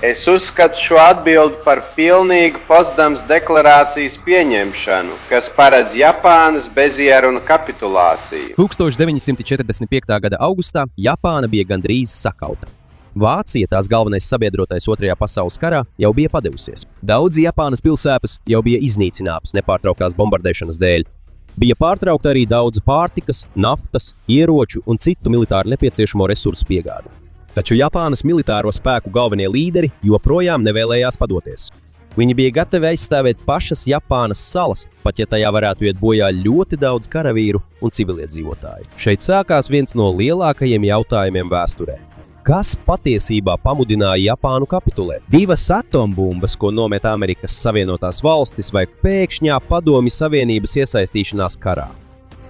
Es uzskatu šo atbildi par pilnīgu Potsdamas deklarācijas pieņemšanu, kas paredz Japānas bezierunu kapitulāciju. 1945. gada augustā Japāna bija gandrīz sakauta. Vācija, tās galvenais sabiedrotais Otrajā pasaules karā, jau bija padevusies. Daudz Japānas pilsētas jau bija iznīcinātas nepārtrauktās bombardēšanas dēļ. Bija pārtraukta arī daudz pārtikas, naftas, ieroču un citu militāri nepieciešamo resursu piegāde. Taču Japānas militāro spēku galvenie līderi joprojām nevēlējās padoties. Viņi bija gatavi aizstāvēt pašas Japānas salas, pat ja tajā varētu iet bojā ļoti daudz karavīru un civiliedzīvotāju. Šeit sākās viens no lielākajiem jautājumiem vēsturē. Kas patiesībā pamudināja Japānu kapitulēt? 2 atombumbas, ko nomet Amerikas Savienotās valstis, vai pēkšņā Padomju Savienības iesaistīšanās karā?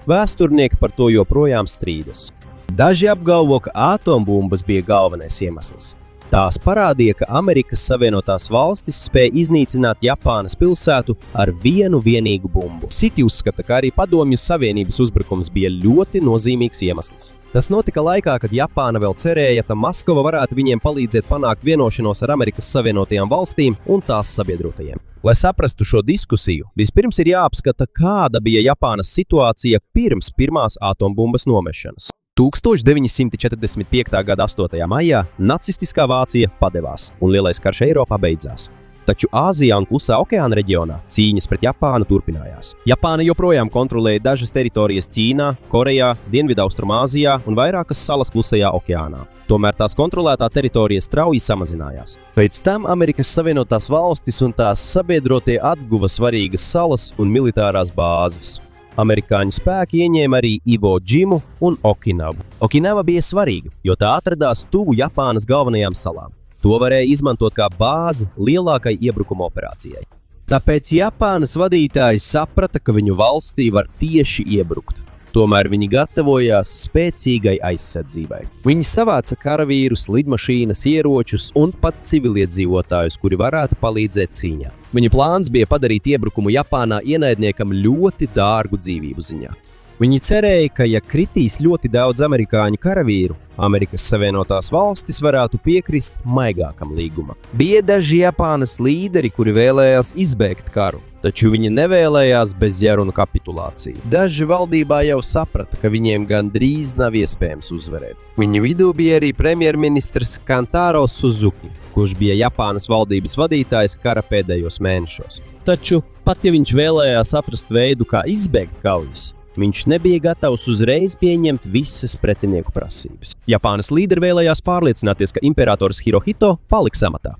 Vēsturnieki par to joprojām strīdas. Daži apgalvo, ka atombumbas bija galvenais iemesls. Tās parādīja, ka Amerikas Savienotās valstis spēja iznīcināt Japānas pilsētu ar vienu vienīgu bumbu. Citi uzskata, ka arī Padomju Savienības uzbrukums bija ļoti nozīmīgs iemesls. Tas notika laikā, kad Japāna vēl cerēja, ka Maskava varētu viņiem palīdzēt panākt vienošanos ar Amerikas Savienotajām valstīm un tās sabiedrotajiem. Lai saprastu šo diskusiju, vispirms ir jāapskata, kāda bija Japānas situācija pirms pirmās atombumbas nomešanas. 1945. gada 8. maijā nacistiskā Vācija padevās, un lielais karš Eiropā beidzās. Taču Āzijā un Klusā okeāna reģionā cīņas pret Japānu turpinājās. Japāna joprojām kontrolēja dažas teritorijas Ķīnā, Korejā, Dienvidaustrumāzijā un vairākas salas Klusajā okeānā. Tomēr tās kontrolētā teritorija strauji samazinājās. Pēc tam Amerikas Savienotās valstis un tās sabiedrotie atguva svarīgas salas un militārās bāzes. Amerikāņu spēki ieņēma arī Ivo Džimu un Okinavu. Okinava bija svarīga, jo tā atradās tuvu Japānas galvenajām salām. To varēja izmantot kā bāzi lielākai iebrukuma operācijai. Tāpēc Japānas vadītāji saprata, ka viņu valstī var tieši iebrukt. Tomēr viņi gatavojās spēcīgai aizsardzībai. Viņi savāca karavīrus, lidmašīnas, ieročus un pat civiliedzīvotājus, kuri varētu palīdzēt cīņā. Viņa plāns bija padarīt iebrukumu Japānā ienaidniekam ļoti dārgu dzīvību ziņā. Viņi cerēja, ka ja kritīs ļoti daudz amerikāņu karavīru, Amerikas Savienotās valstis varētu piekrist maigākam līgumam. Bija daži Japānas līderi, kuri vēlējās izbeigt karu, taču viņi nevēlējās bezjārunu kapitulāciju. Daži valdībā jau saprata, ka viņiem gandrīz nav iespējams uzvarēt. Viņu vidū bija arī premjerministrs Kantaro Suzuki, kurš bija Japānas valdības vadītājs kara pēdējos mēnešos. Taču, pat ja viņš vēlējās atrast veidu, kā izbeigt kaujas, viņš nebija gatavs uzreiz pieņemt visas pretinieku prasības. Japānas līderi vēlējās pārliecināties, ka imperators Hirohito paliks amatā.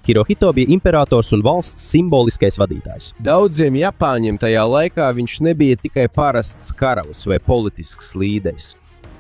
Hirohito bija imperators un valsts simboliskais vadītājs. Daudziem Japāņiem tajā laikā viņš nebija tikai parasts karavs vai politisks līderis.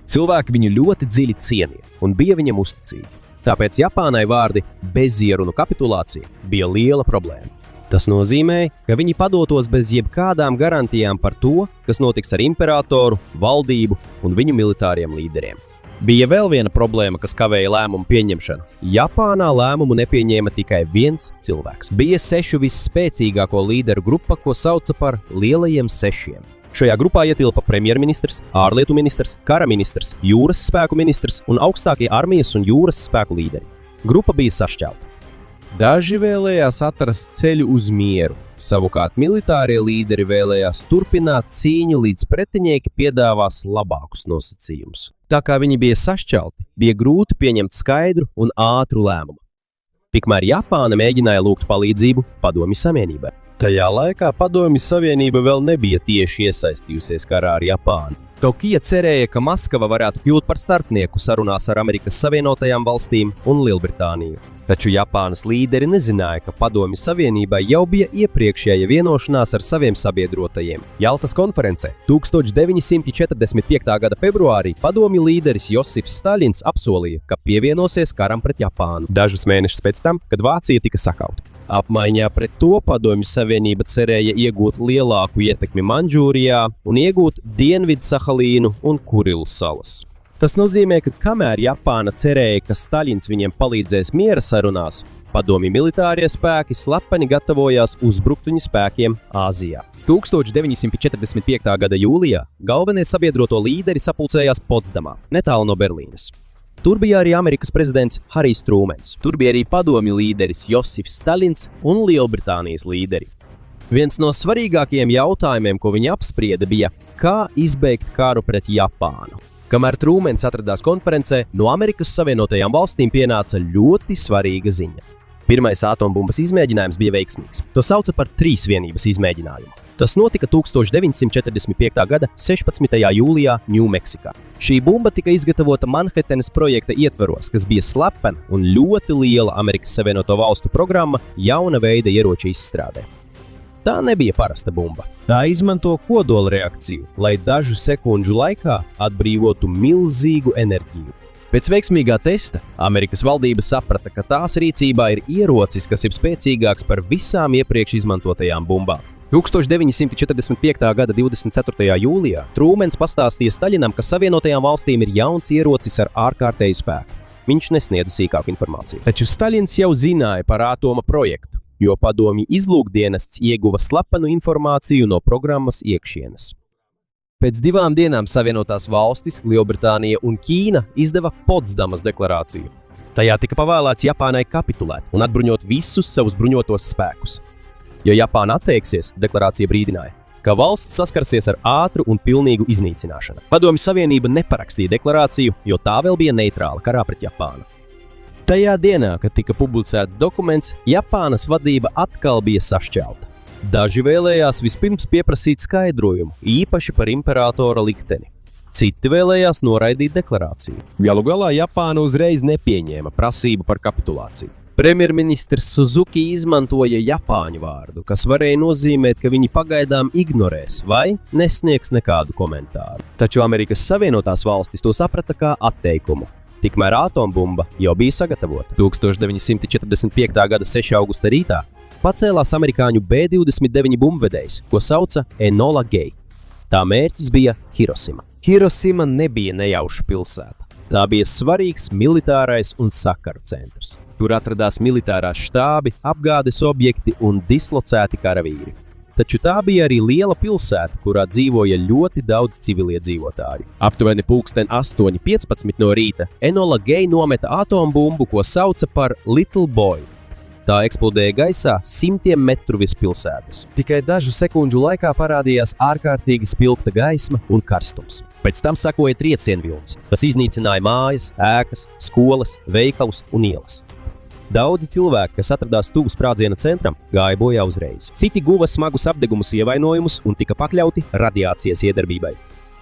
Cilvēki viņu ļoti dziļi cienīja un bija viņam uzticīgi. Tāpēc Japānai vārdi bezierunu kapitulācija bija liela problēma. Tas nozīmēja, ka viņi padotos bez jebkādām garantijām par to, kas notiks ar imperatoru, valdību un viņu militāriem līderiem. Bija vēl viena problēma, kas kavēja lēmumu pieņemšanu. Japānā lēmumu nepieņēma tikai viens cilvēks. Bija 6 visspēcīgāko līderu grupa, ko sauca par lielajiem 6. Šajā grupā ietilpa premjerministrs, ārlietu ministrs, kara ministrs, jūras spēku ministrs un augstākie armijas un jūras spēku līderi. Grupa bija sašķelta. Daži vēlējās atrast ceļu uz mieru, savukārt militārie līderi vēlējās turpināt cīņu, līdz pretinieki piedāvās labākus nosacījumus. Tā kā viņi bija sašķelti, bija grūti pieņemt skaidru un ātru lēmumu. Tikmēr Japāna mēģināja lūgt palīdzību Padomju Savienībai. Tajā laikā Padomju Savienība vēl nebija tieši iesaistījusies karā ar Japānu. Tokija cerēja, ka Maskava varētu kļūt par starpnieku sarunās ar Amerikas Savienotajām valstīm un Lielbritāniju. Taču Japānas līderi nezināja, ka Padomju Savienībai jau bija iepriekšēja vienošanās ar saviem sabiedrotajiem. Jaltas konferencē 1945. gada februārī padomju līderis Josifs Staļins apsolīja, ka pievienosies karam pret Japānu. Dažus mēnešus pēc tam, kad Vācija tika sakauta. Apmaiņā pret to Padomju Savienība cerēja iegūt lielāku ietekmi Mandžūrijā un iegūt Dienvidsahalīnu un Kurilu salas. Tas nozīmē, ka kamēr Japāna cerēja, ka Staļins viņiem palīdzēs miera sarunās, padomju militārie spēki slepeni gatavojās uzbrukt viņu spēkiem Āzijā. 1945. gada jūlijā galvenie sabiedroto līderi sapulcējās Potsdamā, netālu no Berlīnes. Tur bija arī Amerikas prezidents Harijs Trūmens. Tur bija arī padomju līderis Josifs Stalins un Lielbritānijas līderi. Viens no svarīgākajiem jautājumiem, ko viņi apsprieda, bija, kā izbeigt karu pret Japānu. Kamēr Trūmens atradās konferencē, no Amerikas Savienotajām valstīm pienāca ļoti svarīga ziņa. Pirmais atombumbas izmēģinājums bija veiksmīgs. To sauca par trīsvienības izmēģinājumu. Tas notika 1945. gada 16. jūlijā Ņūmeksikā. Šī bumba tika izgatavota Manhetenas projekta ietvaros, kas bija slepena un ļoti liela Amerikas Savienoto valstu programma jauna veida ieroču izstrādē. Tā nebija parasta bumba. Tā izmanto kodola reakciju, lai dažu sekundžu laikā atbrīvotu milzīgu enerģiju. Pēc veiksmīgā testa Amerikas valdība saprata, ka tās rīcībā ir ierocis, kas ir spēcīgāks par visām iepriekš izmantotajām bumbām. 1945. gada 24. jūlijā Trūmens pastāstīja Staļinam, ka Savienotajām valstīm ir jauns ierocis ar ārkārtēju spēku. Viņš nesniedza sīkāku informāciju. Taču Staļins jau zināja par atoma projektu, jo padomju izlūkdienests ieguva slepenu informāciju no programmas iekšienes. Pēc 2 dienām Savienotās valstis, Lielbritānija un Ķīna izdeva Potsdamas deklarāciju. Tajā tika pavēlēts Japānai kapitulēt un atbruņot visus savus bruņotos spēkus. Ja Japāna atteiksies, deklarācija brīdināja, ka valsts saskarsies ar ātru un pilnīgu iznīcināšanu. Padomju Savienība neparakstīja deklarāciju, jo tā vēl bija neitrāla karā pret Japānu. Tajā dienā, kad tika publicēts dokuments, Japānas vadība atkal bija sašķelta. Daži vēlējās vispirms pieprasīt skaidrojumu, īpaši par imperatora likteni. Citi vēlējās noraidīt deklarāciju. Galu galā Japāna uzreiz nepieņēma prasību par kapitulāciju. Premjerministrs Suzuki izmantoja japāņu vārdu, kas varēja nozīmēt, ka viņi pagaidām ignorēs vai nesniegs nekādu komentāru. Taču Amerikas Savienotās valstis to saprata kā atteikumu. Tikmēr atombumba jau bija sagatavota. 1945. gada 6. augusta rītā pacēlās amerikāņu B-29 bumbvedējs, ko sauca Enola Gay. Tā mērķis bija Hirosima. Hirosima nebija nejauša pilsēta. Tā bija svarīgs militārais un sakaru centrs. Tur atradās militārās štābi, apgādes objekti un dislocēti karavīri. Taču tā bija arī liela pilsēta, kurā dzīvoja ļoti daudz civiliedzīvotāju. Aptuveni 8:15 no rīta Enola Gay nometa atombumbu, ko sauca par Little Boy. Tā eksplodēja gaisā 100 metru virs pilsētas. Tikai dažu sekundžu laikā parādījās ārkārtīgi spilgta gaisma un karstums. Pēc tam sekoja triecienvilnis, kas iznīcināja mājas, ēkas, skolas, veikalus un ielas. Daudzi cilvēki, kas atradās tuvu sprādziena centram, gāja bojā uzreiz. Citi guva smagus apdegumus ievainojumus un tika pakļauti radiācijas iedarbībai.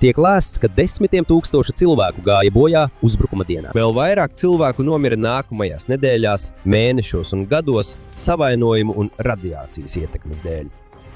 Tiek lēsts, ka 10 000 cilvēku gāja bojā uzbrukuma dienā. Vēl vairāk cilvēku nomira nākamajās nedēļās, mēnešos un gados savainojumu un radiācijas ietekmes dēļ.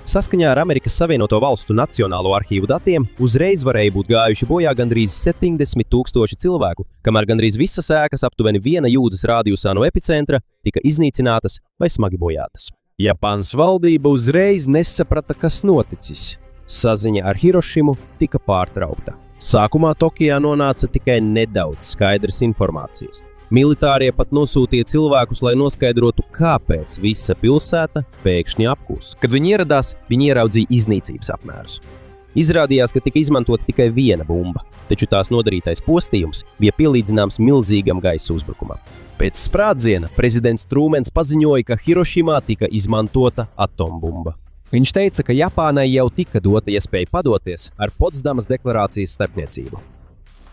Saskaņā ar Amerikas Savienoto Valstu Nacionālo arhīvu datiem uzreiz varēja būt gājuši bojā gandrīz 70 000 cilvēku, kamēr gandrīz visas ēkas aptuveni 1 jūdzes rādijusā no epicentra tika iznīcinātas vai smagi bojātas. Japānas valdība uzreiz nesaprata, kas noticis. Saziņa ar Hirošimu tika pārtraukta. Sākumā Tokijā nonāca tikai nedaudz skaidras informācijas. Militārie pat nosūtīja cilvēkus, lai noskaidrotu, kāpēc visa pilsēta pēkšņi apkūs. Kad viņi ieradās, viņi ieraudzīja iznīcības apmērus. Izrādījās, ka tika izmantota tikai viena bumba, taču tās nodarītais postījums bija pielīdzināms milzīgam gaisa uzbrukumam. Pēc sprādziena prezidents Trūmens paziņoja, ka Hirošimā tika izmantota atombumba. Viņš teica, ka Japānai jau tika dota iespēja padoties ar Potsdamas deklarācijas starpniecību.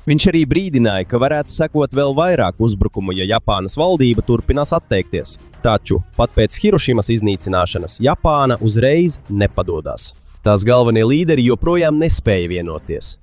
Viņš arī brīdināja, ka varētu sekot vēl vairāk uzbrukumu, ja Japānas valdība turpinās atteikties. Taču pat pēc Hirošimas iznīcināšanas Japāna uzreiz nepadodās. Tās galvenie līderi joprojām nespēja vienoties.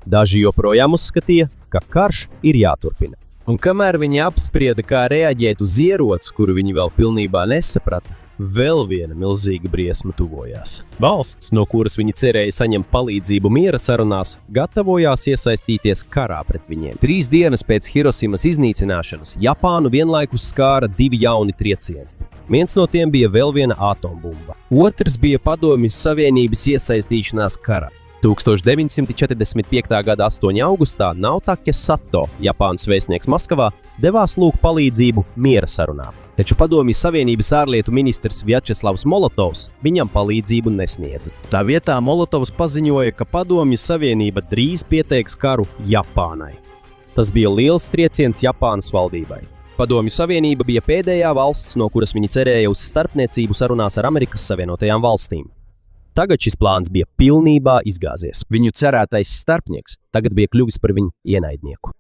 Daži joprojām uzskatīja, ka karš ir jāturpina. Un kamēr viņi apsprieda, kā reaģēt uz ieroci, kuru viņi vēl pilnībā nesaprata, vēl viena milzīga briesma tuvojās. Valsts, no kuras viņi cerēja saņemt palīdzību miera sarunās, gatavojās iesaistīties karā pret viņiem. 3 dienas pēc Hirosimas iznīcināšanas Japānu vienlaikus skāra 2 jauni triecieni. Viens no tiem bija vēl viena atombumba. Otrs bija Padomju Savienības iesaistīšanās karā. 1945. gada 8. augustā Naotake Sato, Japānas vēstnieks Maskavā, devās lūgt palīdzību miera sarunām. Taču Padomju Savienības ārlietu ministrs Vjačeslavs Molotovs viņam palīdzību nesniedza. Tā vietā Molotovs paziņoja, ka Padomju Savienība drīz pieteiks karu Japānai. Tas bija liels trieciens Japānas valdībai. Padomju Savienība bija pēdējā valsts, no kuras viņi cerēja uz starpniecību sarunās ar Amerikas Savienotajām valstīm. Tagad šis plāns bija pilnībā izgāzies. Viņu cerētais starpnieks tagad bija kļuvis par viņu ienaidnieku.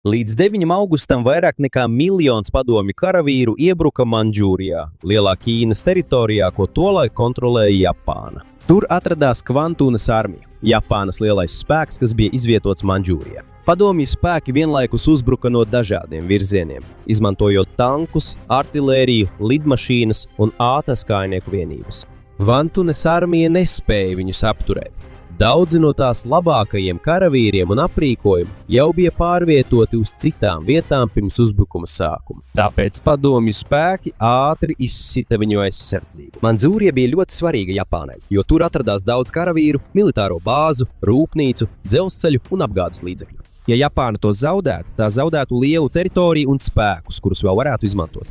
Līdz 9. augustam vairāk nekā 1 miljons padomju karavīru iebruka Mandžūrijā, lielā Ķīnas teritorijā, ko tolaik kontrolēja Japāna. Tur atradās Kvantūnas armija, Japānas lielais spēks, kas bija izvietots Mandžūrijā. Padomju spēki vienlaikus uzbruka no dažādiem virzieniem, izmantojot tankus, artilēriju, lidmašīnas un ātras kājnieku vienības. Kvantūnas armija nespēja viņus apturēt. Daudzi no tās labākajiem karavīriem un aprīkojumu jau bija pārvietoti uz citām vietām pirms uzbrukuma sākuma. Tāpēc padomju spēki ātri izsita viņu aizsardzību. Mandžūrija bija ļoti svarīga Japānai, jo tur atradās daudz karavīru, militāro bāzu, rūpnīcu, dzelzceļu un apgādes līdzekļu. Ja Japāna to zaudētu, tā zaudētu lielu teritoriju un spēkus, kurus vēl varētu izmantot.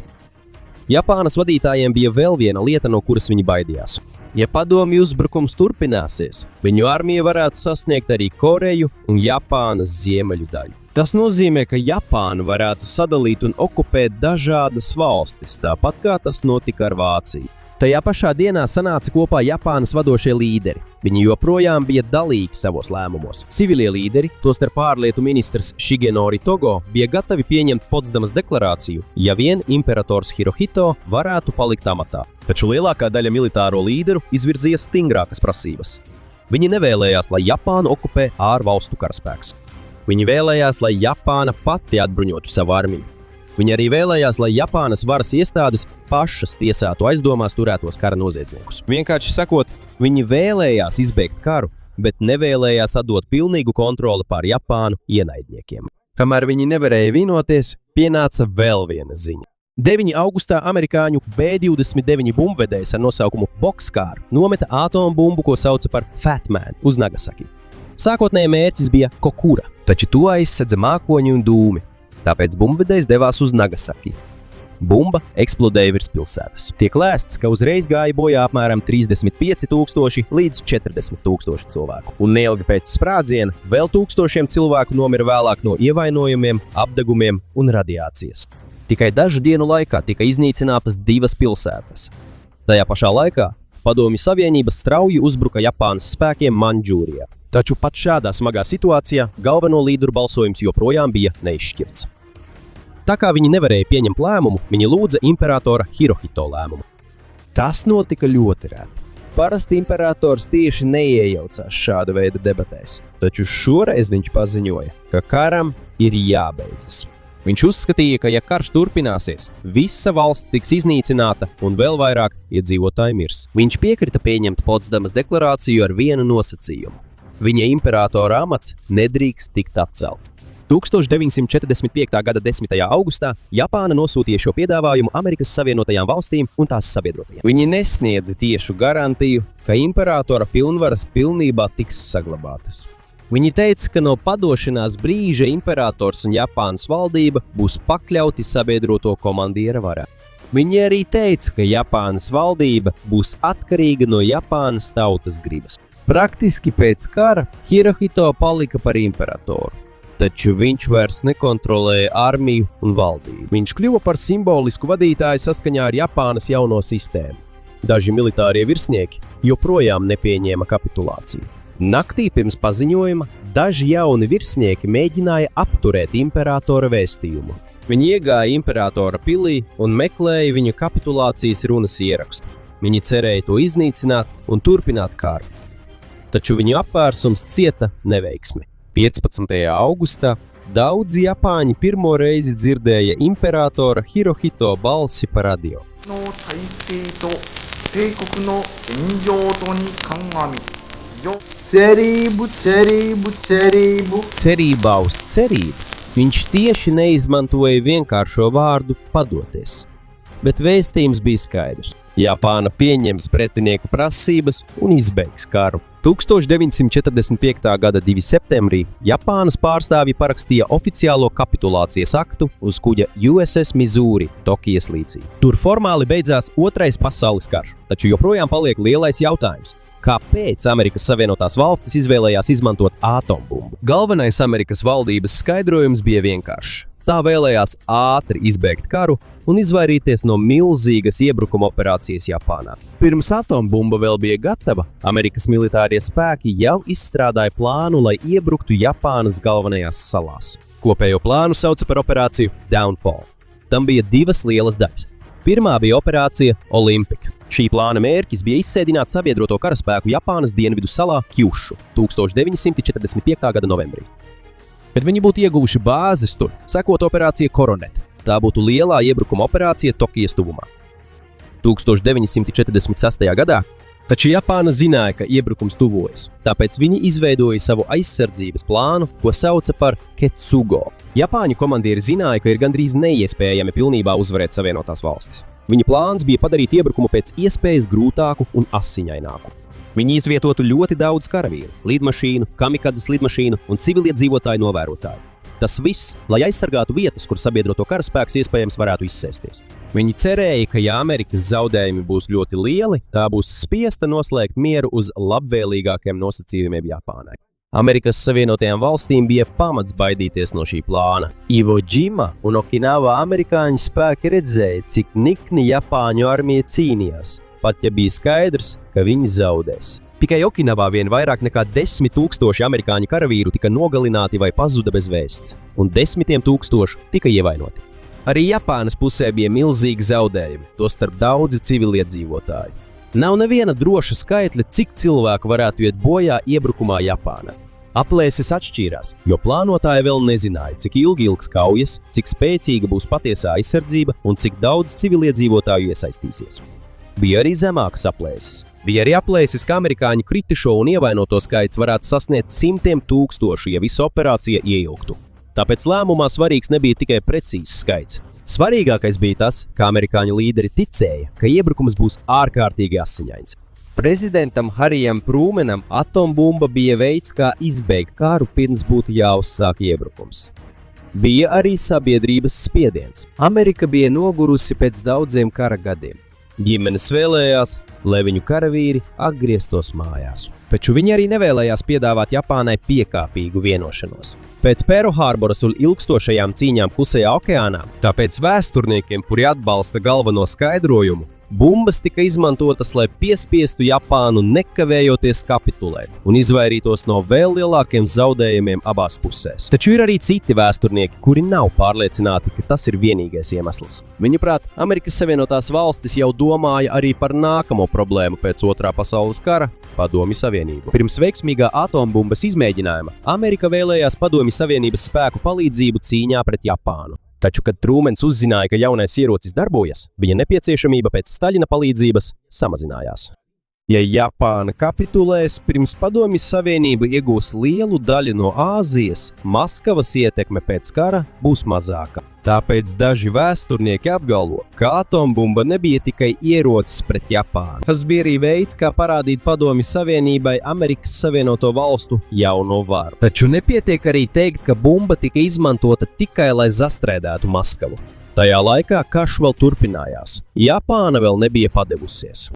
Japānas vadītājiem bija vēl viena lieta, no kuras viņi baidījās. Ja padomju uzbrukums turpināsies, viņu armija varētu sasniegt arī Koreju un Japānas ziemeļu daļu. Tas nozīmē, ka Japāna varētu sadalīt un okupēt dažādas valstis, tāpat kā tas notika ar Vāciju. Tajā pašā dienā sanāca kopā Japānas vadošie līderi. Viņi joprojām bija dalīgi savos lēmumos. Civilie līderi, tostarp ārlietu ministrs Shigenori Togo, bija gatavi pieņemt Potsdamas deklarāciju, ja vien imperators Hirohito varētu palikt amatā. Taču lielākā daļa militāro līderu izvirzīja stingrākas prasības. Viņi nevēlējās, lai Japānu okupē ārvalstu karaspēks. Viņi vēlējās, lai Japāna pati atbruņotu savu armiju. Viņi arī vēlējās, lai Japānas varas iestādes pašas tiesātu aizdomās turētos kara noziedzniekus. Vienkārši sakot, viņi vēlējās izbeigt karu, bet nevēlējās atdot pilnīgu kontroli pār Japānu ienaidniekiem. Kamēr viņi nevarēja vienoties, pienāca vēl viena ziņa. 9. augustā amerikāņu B-29 bumbvedējs ar nosaukumu Boxcar nometa atombumbu, ko sauca par Fat Man, uz Nagasaki. Sākotnēji mērķis bija Kokura, taču to aizsedza mākoņi un dūmi. Tāpēc bumbvedējs devās uz Nagasaki. Bumba eksplodēja virs pilsētas. Tiek lēsts, ka uzreiz gāja bojā apmēram 35,000 līdz 40,000 cilvēku. Un neilgi pēc sprādziena vēl tūkstošiem cilvēku nomira vēlāk no ievainojumiem, apdegumiem un radiācijas. Tikai dažu dienu laikā tika iznīcinātas 2 pilsētas. Tajā pašā laikā Padomju Savienība strauji uzbruka Japānas spēkiem Mandžūrijā. Taču pat šādā smagā situācijā galveno līderu balsojums joprojām bija neizšķirts. Tā kā viņi nevarēja pieņemt lēmumu, viņi lūdza imperatora Hirohito lēmumu. Tas notika ļoti reti. Parasti imperators tieši neiejaucās šāda veida debatēs, taču šoreiz viņš paziņoja, ka karam ir jābeidzas. Viņš uzskatīja, ka ja karš turpināsies, visa valsts tiks iznīcināta un vēl vairāk iedzīvotāji mirs. Viņš piekrita pieņemt Potsdamas deklarāciju ar vienu nosacījumu. Viņa imperatora amats nedrīkst tikt atcelts. 1945. gada 10. augustā Japāna nosūtīja šo piedāvājumu Amerikas Savienotajām valstīm un tās sabiedrotajiem. Viņi nesniedza tiešu garantiju, ka imperatora pilnvaras pilnībā tiks saglabātas. Viņi teica, ka no padošanās brīža imperators un Japānas valdība būs pakļauti sabiedroto komandiera varā. Viņi arī teica, ka Japānas valdība būs atkarīga no Japānas tautas gribas. Praktiski pēc kara Hirohito palika par imperatoru, taču viņš vairs nekontrolēja armiju un valdību. Viņš kļuva par simbolisku vadītāju saskaņā ar Japānas jauno sistēmu. Daži militārie virsnieki joprojām nepieņēma kapitulāciju. Naktī pirms paziņojuma daži jauni virsnieki mēģināja apturēt imperatora vēstījumu. Viņi iegāja imperatora pilī un meklēja viņa kapitulācijas runas ierakstu. Viņi cerēja to iznīcināt un turpināt karu. Taču viņu apvērsums cieta neveiksmi. 15. augustā daudzi japāņi pirmo reizi dzirdēja imperatora Hirohito balsi pa radio. Cerību, cerību, cerību. Cerībā uz cerību. Viņš tieši neizmantoja vienkāršo vārdu padoties. Bet vēstījums bija skaidrs. Japāna pieņems pretinieku prasības un izbeigs karu. 1945. gada 2. septembrī Japānas pārstāvji parakstīja oficiālo kapitulācijas aktu uz kuģa USS Missouri Tokijas līcī. Tur formāli beidzās Otrais pasaules karš, taču joprojām paliek lielais jautājums. Kāpēc Amerikas Savienotās Valstis izvēlējās izmantot atombumbu? Galvenais Amerikas valdības skaidrojums bija vienkāršs. Tā vēlējās ātri izbeigt karu un izvairīties no milzīgas iebrukuma operācijas Japānā. Pirms atombumba vēl bija gatava, Amerikas militārie spēki jau izstrādāja plānu, lai iebruktu Japānas galvenajās salās. Kopējo plānu sauca par operāciju Downfall. Tam bija divas lielas daļas. Pirmā bija operācija Olympic. Šī plāna mērķis bija izsēdināt sabiedroto karaspēku Japānas dienvidu salā Kjušu 1945. gada novembrī. Kad viņi būtu ieguvuši bāzes tur, sekot operācija Coronet. Tā būtu lielā iebrukuma operācija Tokijas tuvumā. 1946. gadā taču Japāna zināja, ka iebrukums tuvojas, tāpēc viņi izveidoja savu aizsardzības plānu, ko sauca par Ketsugo. Japāņu komandieri zināja, ka ir gandrīz neiespējami pilnībā uzvarēt Savienotās valstis. Viņa plāns bija padarīt iebrukumu pēc iespējas grūtāku un asiņaināku. Viņi izvietotu ļoti daudz karavīru, lidmašīnu, kamikadzes lidmašīnu un civiliedzīvotāju novērotāju. Tas viss, lai aizsargātu vietas, kur sabiedroto karaspēks iespējams varētu izsēsties. Viņi cerēja, ka ja Amerikas zaudējumi būs ļoti lieli, tā būs spiesta noslēgt mieru uz labvēlīgākiem nosacījumiem Japānai. Amerikas Savienotajām valstīm bija pamats baidīties no šī plāna. Iwo Jima un Okinava amerikāņu spēki redzēja, cik nikni Japāņu armija cīnījās, pat ja bija skaidrs, ka viņi zaudēs. Tikai Okinavā vien vairāk nekā 10 000 amerikāņu karavīru tika nogalināti vai pazuda bez vēsts, un 10 000 tika ievainoti. Arī Japānas pusē bija milzīgi zaudējumi, tostarp daudzi civiliedzīvotāji. Nav neviena droša skaitļa, cik cilvēku varētu iet bojā iebrukumā Japānā. Aplēses atšķīrās, jo plānotāji vēl nezināja, cik ilgs kaujas, cik spēcīga būs patiesā aizsardzība un cik daudz civiliedzīvotāju iesaistīsies. Bija arī zemākas aplēses. Bija arī aplēses, ka amerikāņu kritušo un ievainoto skaits varētu sasniegt 100 000, ja visa operācija ieilgtu. Tāpēc lēmumā svarīgs nebija tikai precīzs skaits. Svarīgākais bija tas, ka amerikāņu līderi ticēja, ka iebrukums būs ārkārtīgi asiņains. Prezidentam Harijam Trūmenam atombumba bija veids, kā izbeigt karu pirms būtu jāuzsāk iebrukums. Bija arī sabiedrības spiediens. Amerika bija nogurusi pēc daudziem kara gadiem. Ģimenes vēlējās, lai viņu karavīri atgrieztos mājās. Taču viņi arī nevēlējās piedāvāt Japānai piekāpīgu vienošanos. Pēc Pearl Harboras un ilgstošajām cīņām Klusajā okeānā, tāpēc vēsturniekiem, kuri atbalsta galveno skaidrojumu, bumbas tika izmantotas, lai piespiestu Japānu nekavējoties kapitulēt un izvairītos no vēl lielākiem zaudējumiem abās pusēs. Taču ir arī citi vēsturnieki, kuri nav pārliecināti, ka tas ir vienīgais iemesls. Viņuprāt, Amerikas Savienotās valstis jau domāja arī par nākamo problēmu pēc Otrā pasaules kara – Padomju Savienību. Pirms veiksmīgā atombumbas izmēģinājuma Amerika vēlējās Padomju Savienības spēku palīdzību cīņā pret Japānu. Taču, kad Trūmens uzzināja, ka jaunais ierocis darbojas, viņa nepieciešamība pēc Staļina palīdzības samazinājās. Ja Japāna kapitulēs, pirms Padomju Savienība iegūs lielu daļu no Āzijas, Maskavas ietekme pēc kara būs mazāka. Tāpēc daži vēsturnieki apgalvo, ka atombumba nebija tikai ierocis pret Japānu. Tas bija arī veids, kā parādīt Padomju Savienībai Amerikas Savienoto valstu jauno varu. Taču nepietiek arī teikt, ka bumba tika izmantota tikai, lai zastrēdētu Maskavu. Tajā laikā karš vēl turpinājās. Japāna vēl nebija padevusies.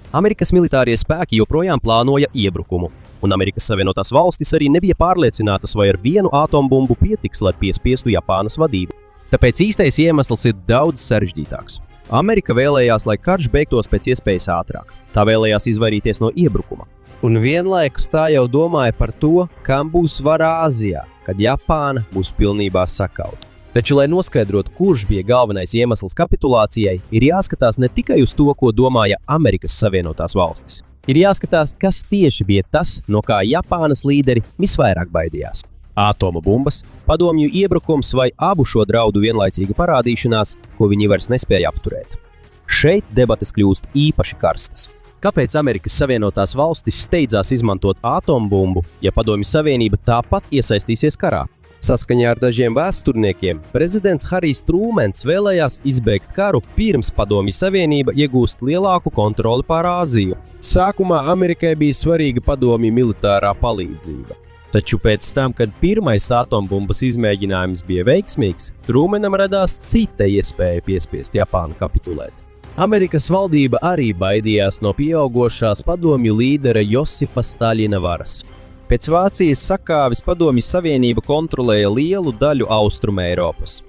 Amerikas militārie spēki joprojām plānoja iebrukumu, un Amerikas Savienotās valstis arī nebija pārliecinātas, vai ar vienu atombumbu pietiks, lai piespiestu Japānas vadību. Tāpēc īstais iemesls ir daudz sarežģītāks. Amerika vēlējās, lai karš beigtos pēc iespējas ātrāk. Tā vēlējās izvairīties no iebrukuma. Un vienlaikus tā jau domāja par to, kam būs vara Āzijā, kad Japāna būs pilnībā sakauta. Taču, lai noskaidrotu, kurš bija galvenais iemesls kapitulācijai, ir jāskatās ne tikai uz to, ko domāja Amerikas Savienotās valstis. Ir jāskatās, kas tieši bija tas, no kā Japānas līderi visvairāk baidījās. Ātoma bumbas, padomju iebrukums vai abu šo draudu vienlaicīga parādīšanās, ko viņi vairs nespēja apturēt. Šeit debates kļūst īpaši karstas. Kāpēc Amerikas Savienotās valstis steidzās izmantot atombumbu, ja Padomju Savienība tāpat iesaistīsies karā? Saskaņā ar dažiem vēsturniekiem, prezidents Harijs Trūmens vēlējās izbeigt karu pirms Padomju Savienība iegūst lielāku kontroli pār Āziju. Sākumā Amerikai bija svarīga padomju militārā palīdzība. Taču pēc tam, kad pirmais atombumbas izmēģinājums bija veiksmīgs, Trūmenam radās cita iespēja piespiest Japānu kapitulēt. Amerikas valdība arī baidījās no pieaugošās padomju līdera Josifa Staļina varas. Pēc Vācijas sakāves Padomju Savienība kontrolēja lielu daļu Austruma Eiropas.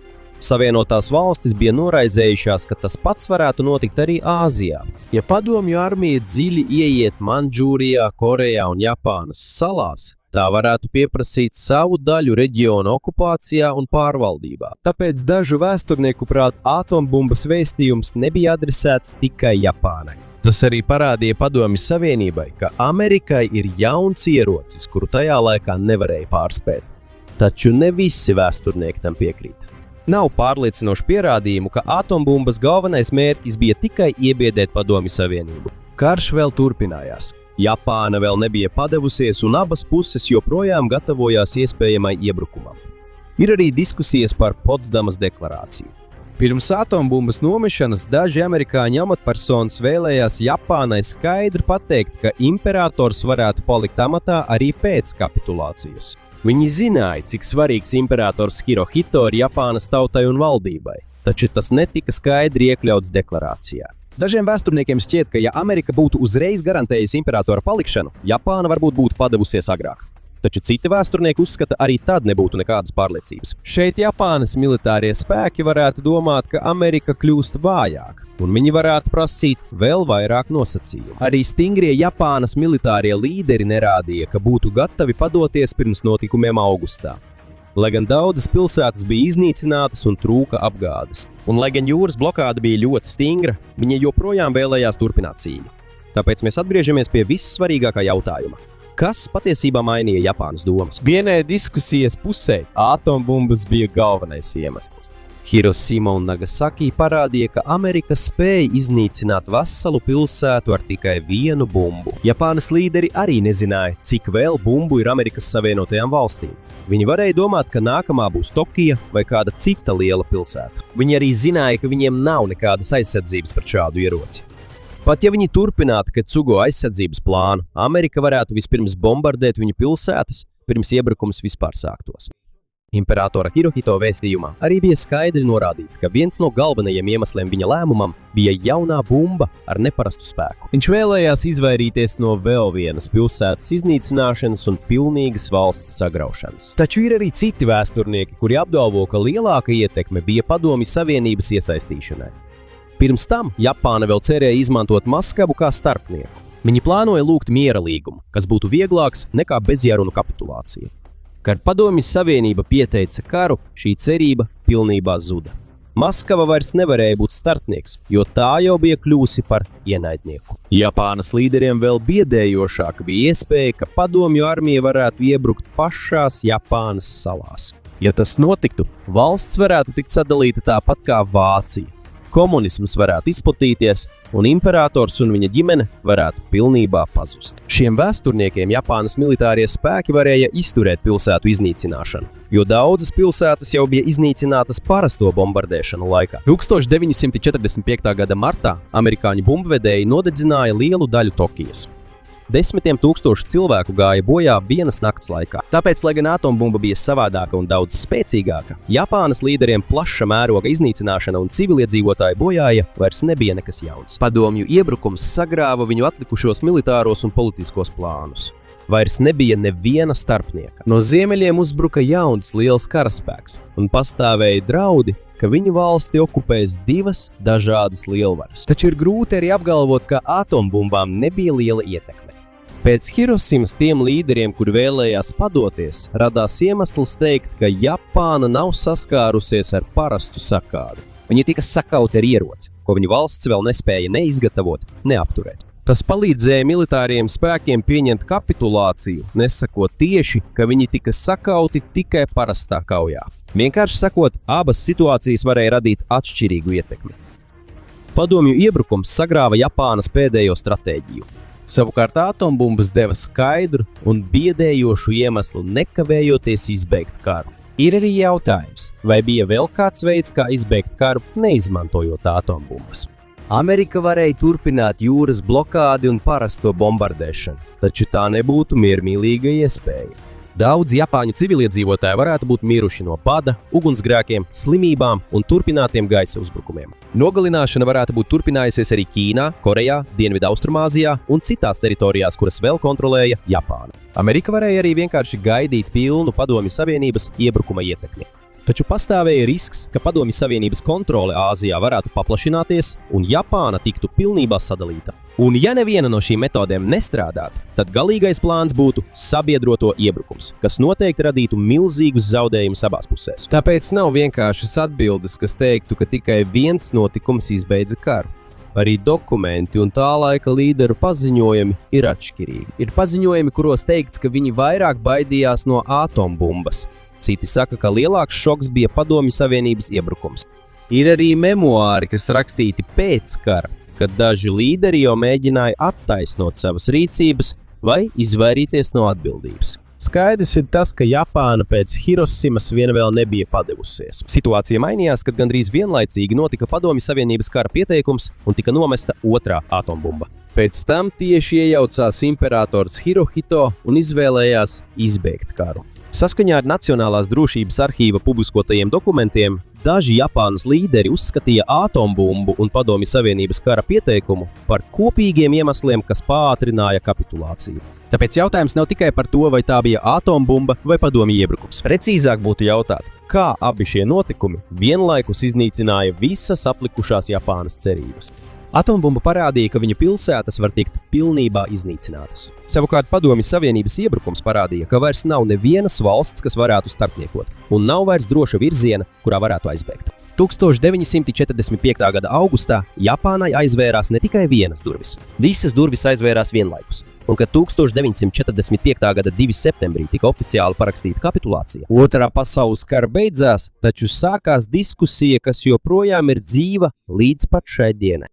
Savienotās valstis bija noraizējušās, ka tas pats varētu notikt arī Āzijā. Ja padomju armija dziļi ieiet Mandžūrijā, Korejā un Japānas salās, tā varētu pieprasīt savu daļu reģionu okupācijā un pārvaldībā. Tāpēc dažu vēsturnieku prāt atombumbas vēstījums nebija adresēts tikai Japānai. Tas arī parādīja Padomju Savienībai, ka Amerikai ir jauns ierocis, kuru tajā laikā nevarēja pārspēt. Taču ne visi vēsturnieki tam piekrīt. Nav pārliecinošu pierādījumu, ka atombumbas galvenais mērķis bija tikai iebiedēt Padomju Savienību. Karš vēl turpinājās. Japāna vēl nebija padevusies, un abas puses joprojām gatavojās iespējamai iebrukumam. Ir arī diskusijas par Potsdamas deklarāciju. Pirms atombumbas nomešanas daži amerikāņu amatpersonas vēlējās Japānai skaidri pateikt, ka imperators varētu palikt amatā arī pēc kapitulācijas. Viņi zināja, cik svarīgs imperators Hirohito ir Japānas tautai un valdībai, taču tas netika skaidri iekļauts deklarācijā. Dažiem vēsturniekiem šķiet, ka ja Amerika būtu uzreiz garantējusi imperatora palikšanu, Japāna varbūt būtu padevusies agrāk. Taču citi vēsturnieki uzskata, arī tad nebūtu nekādas pārliecības. Šeit Japānas militārie spēki varētu domāt, ka Amerika kļūst vājāka, un viņi varētu prasīt vēl vairāk nosacījumu. Arī stingrie Japānas militārie līderi nerādīja, ka būtu gatavi padoties pirms notikumiem augustā. Lai gan daudzas pilsētas bija iznīcinātas un trūka apgādes, un lai gan jūras blokāde bija ļoti stingra, viņi joprojām vēlējās turpināt cīņu. Tāpēc mēs atgriežamies pie vissvarīgākā jautājuma. Kas patiesībā mainīja Japānas domas? Vienai diskusijas pusē atombumbas bija galvenais iemesls. Hirosima un Nagasaki parādīja, ka Amerika spēja iznīcināt veselu pilsētu ar tikai vienu bumbu. Japānas līderi arī nezināja, cik vēl bumbu ir Amerikas Savienotajām valstīm. Viņi varēja domāt, ka nākamā būs Tokija vai kāda cita liela pilsēta. Viņi arī zināja, ka viņiem nav nekādas aizsardzības pret šādu ieroci. Pat ja viņi turpinātu Ketsugo aizsardzības plānu, Amerika varētu vispirms bombardēt viņu pilsētas, pirms iebrukums vispār sāktos. Imperatora Hirohito vēstījumā arī bija skaidri norādīts, ka viens no galvenajiem iemesliem viņa lēmumam bija jaunā bumba ar neparastu spēku. Viņš vēlējās izvairīties no vēl vienas pilsētas iznīcināšanas un pilnīgas valsts sagraušanas. Taču ir arī citi vēsturnieki, kuri apgalvo, ka lielāka ietekme bija Padomju Savienības iesaistīšanai. Pirms tam Japāna vēl cerēja izmantot Maskavu kā starpnieku. Viņi plānoja lūgt miera līgumu, kas būtu vieglāks nekā bezjārunu kapitulācija. Kad Padomju Savienība pieteica karu, šī cerība pilnībā zuda. Maskava vairs nevarēja būt starpnieks, jo tā jau bija kļūsi par ienaidnieku. Japānas līderiem vēl biedējošāk bija iespēja, ka Padomju armija varētu iebrukt pašās Japānas salās. Ja tas notiktu, valsts varētu tikt sadalīta tāpat kā Vācija. Komunisms varētu izplatīties, un imperators un viņa ģimene varētu pilnībā pazust. Šiem vēsturniekiem Japānas militārie spēki varēja izturēt pilsētu iznīcināšanu, jo daudzas pilsētas jau bija iznīcinātas parasto bombardēšanu laikā. 1945. gada martā amerikāņu bumbvedēji nodedzināja lielu daļu Tokijas. Desmitiem tūkstošu cilvēku gāja bojā vienas nakts laikā. Tāpēc, lai gan atombumba bija savādāka un daudz spēcīgāka, Japānas līderiem plaša mēroga iznīcināšana un civiliedzīvotāju bojāja vairs nebija nekas jauns. Padomju iebrukums sagrāva viņu atlikušos militāros un politiskos plānus. Vairs nebija neviena starpnieka. No ziemeļiem uzbruka jauns liels karaspēks un pastāvēja draudi, ka viņu valsti okupēs divas dažādas lielvaras. Taču ir grūti arī apgalvot, ka atombumbām nebija liela ietekme. Pēc Hirosimas tiem līderiem, kuri vēlējās padoties, radās iemesls teikt, ka Japāna nav saskārusies ar parastu sakāvi. Viņi tika sakauti ar ieroci, ko viņu valsts vēl nespēja neizgatavot, neapturēt. Tas palīdzēja militāriem spēkiem pieņemt kapitulāciju, nesakot tieši, ka viņi tika sakauti tikai parastā kaujā. Vienkārši sakot, abas situācijas varēja radīt atšķirīgu ietekmi. Padomju iebrukums sagrāva Japānas pēdējo stratēģiju. Savukārt atombumbas deva skaidru un biedējošu iemeslu nekavējoties izbeigt karu. Ir arī jautājums, vai bija vēl kāds veids, kā izbeigt karu, neizmantojot atombumbas. Amerika varēja turpināt jūras blokādi un parasto bombardēšanu, taču tā nebūtu miermīlīga iespēja. Daudz Japāņu civiliedzīvotāji varētu būt miruši no bada, ugunsgrēkiem, slimībām un turpinātiem gaisa uzbrukumiem. Nogalināšana varētu būt turpinājusies arī Ķīnā, Korejā, Dienvidaustrumāzijā un citās teritorijās, kuras vēl kontrolēja Japāna. Amerika varēja arī vienkārši gaidīt pilnu Padomju Savienības iebrukuma ietekmi. Taču pastāvēja risks, ka Padomju Savienības kontrole Āzijā varētu paplašināties un Japāna tiktu pilnībā sadalīta. Un ja neviena no šīm metodēm nestrādātu, tad galīgais plāns būtu sabiedroto iebrukums, kas noteikti radītu milzīgus zaudējumus abās pusēs. Tāpēc nav vienkāršas atbildes, kas teiktu, ka tikai viens notikums izbeidza karu. Arī dokumenti un tā laika līderu paziņojumi ir atšķirīgi. Ir paziņojumi, kuros teikts, ka viņi vairāk baidījās no atombumbas. Citi saka, ka lielāks šoks bija Padomju Savienības iebrukums. Ir arī memoāri, kas rakstīti pēc kara, kad daži līderi jau mēģināja attaisnot savas rīcības vai izvairīties no atbildības. Skaidrs ir tas, ka Japāna pēc Hirosimas vien vēl nebija padevusies. Situācija mainījās, kad gandrīz vienlaicīgi notika Padomju Savienības kara pieteikums un tika nomesta otrā atombumba. Pēc tam tieši iejaucās imperators Hirohito un izvēlējās izbeigt karu. Saskaņā ar Nacionālās drošības arhīva publiskotajiem dokumentiem, daži Japānas līderi uzskatīja atombumbu un Padomju Savienības kara pieteikumu par kopīgiem iemesliem, kas pātrināja kapitulāciju. Tāpēc jautājums nav tikai par to, vai tā bija atombumba vai padomju iebrukums. Precīzāk būtu jautāt, kā abi šie notikumi vienlaikus iznīcināja visas aplikušās Japānas cerības. Atombumba parādīja, ka viņa pilsētas var tikt pilnībā iznīcinātas. Savukārt Padomju Savienības iebrukums parādīja, ka vairs nav nevienas valsts, kas varētu starpniekot, un nav vairs droša virziena, kurā varētu aizbēgt. 1945. gada augustā Japānai aizvērās ne tikai vienas durvis. Visas durvis aizvērās vienlaikus, un kad 1945. gada 2. septembrī tika oficiāli parakstīta kapitulācija, Otrā pasaules kara beidzās, taču sākās diskusija, kas joprojām ir dzīva līdz pat šai dienai.